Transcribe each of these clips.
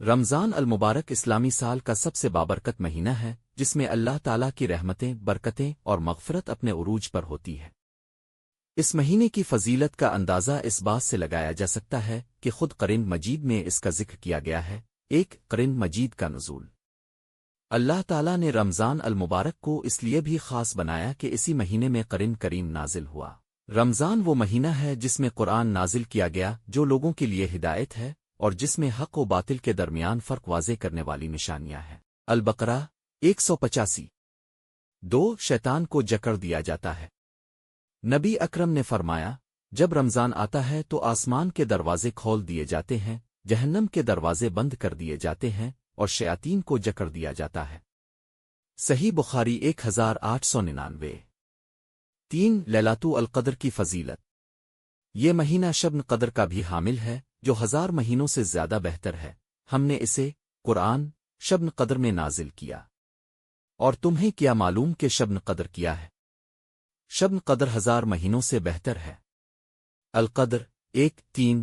رمضان المبارک اسلامی سال کا سب سے بابرکت مہینہ ہے، جس میں اللہ تعالیٰ کی رحمتیں، برکتیں اور مغفرت اپنے عروج پر ہوتی ہے۔ اس مہینے کی فضیلت کا اندازہ اس بات سے لگایا جا سکتا ہے کہ خود قرآن مجید میں اس کا ذکر کیا گیا ہے۔ ایک قرآن مجید کا نزول۔ اللہ تعالیٰ نے رمضان المبارک کو اس لیے بھی خاص بنایا کہ اسی مہینے میں قرآن کریم نازل ہوا۔ رمضان وہ مہینہ ہے جس میں قرآن نازل کیا گیا، جو لوگوں کے لیے ہدایت ہے اور جس میں حق و باطل کے درمیان فرق واضح کرنے والی نشانیاں ہیں۔ البقرہ 185۔ 2 شیطان کو جکڑ دیا جاتا ہے۔ نبی اکرم نے فرمایا، جب رمضان آتا ہے تو آسمان کے دروازے کھول دیے جاتے ہیں، جہنم کے دروازے بند کر دیے جاتے ہیں اور شیاطین کو جکڑ دیا جاتا ہے۔ صحیح بخاری 1899۔ 3 لیلۃ القدر کی فضیلت۔ یہ مہینہ شب قدر کا بھی حامل ہے، جو 1000 مہینوں سے زیادہ بہتر ہے۔ ہم نے اسے قرآن شب قدر میں نازل کیا۔ اور تمہیں کیا معلوم کہ شب قدر کیا ہے؟ شب قدر 1000 مہینوں سے بہتر ہے۔ القدر 1 3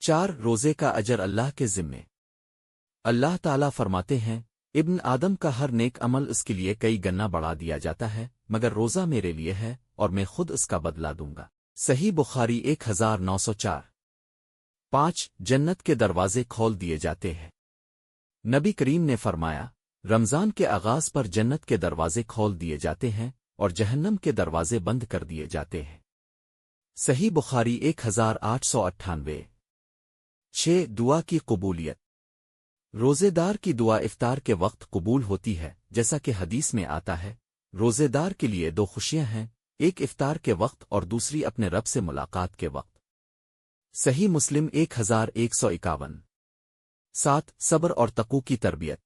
4 روزے کا اجر اللہ کے ذمے۔ اللہ تعالیٰ فرماتے ہیں، ابن آدم کا ہر نیک عمل اس کے لیے کئی گنا بڑھا دیا جاتا ہے، مگر روزہ میرے لیے ہے اور میں خود اس کا بدلہ دوں گا۔ صحیح بخاری 1904۔ 5 جنت کے دروازے کھول دیے جاتے ہیں۔ نبی کریم نے فرمایا، رمضان کے آغاز پر جنت کے دروازے کھول دیے جاتے ہیں اور جہنم کے دروازے بند کر دیے جاتے ہیں۔ صحیح بخاری 1898۔ 6 دعا کی قبولیت۔ روزے دار کی دعا افطار کے وقت قبول ہوتی ہے، جیسا کہ حدیث میں آتا ہے، روزے دار کے لیے 2 خوشیاں ہیں، ایک افطار کے وقت اور دوسری اپنے رب سے ملاقات کے وقت۔ صحیح مسلم 1151۔ 7 صبر اور تقوی کی تربیت۔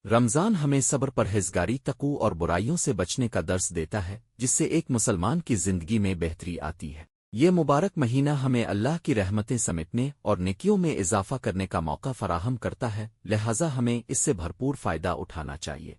رمضان ہمیں صبر، پرہیزگاری، تقوی اور برائیوں سے بچنے کا درس دیتا ہے، جس سے ایک مسلمان کی زندگی میں بہتری آتی ہے۔ یہ مبارک مہینہ ہمیں اللہ کی رحمتیں سمیٹنے اور نیکیوں میں اضافہ کرنے کا موقع فراہم کرتا ہے، لہذا ہمیں اس سے بھرپور فائدہ اٹھانا چاہیے۔